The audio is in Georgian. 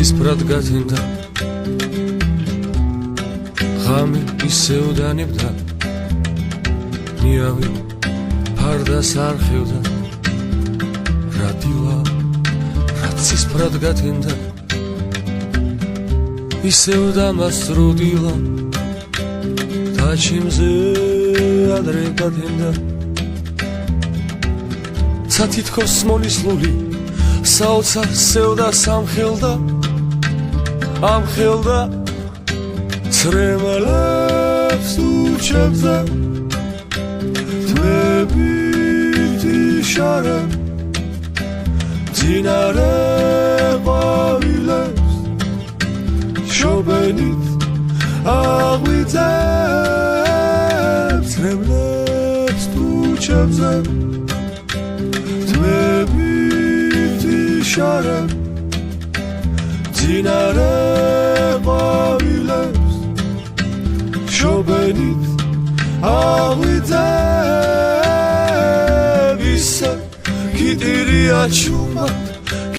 ცისფრად გათენდა ღამე ისევ დანებდა ნიავი ფარდას არხევდა რადიოა რაც ცისფრად გათენდა ისევ დამასრუდილა და ჩემზე ადრე გათენდა თითქოს მოლისლული საოცარ სევდა სამხელდა ამხელდა ცრემლებს უჩებდა თმებით იშარა ძინარე ყვავილებს შობენით აღვიძებს ცრემლებს უჩებდა შარა ძინარე ყვავილებს შობენით აღვიძებს გიტირია ჩუმად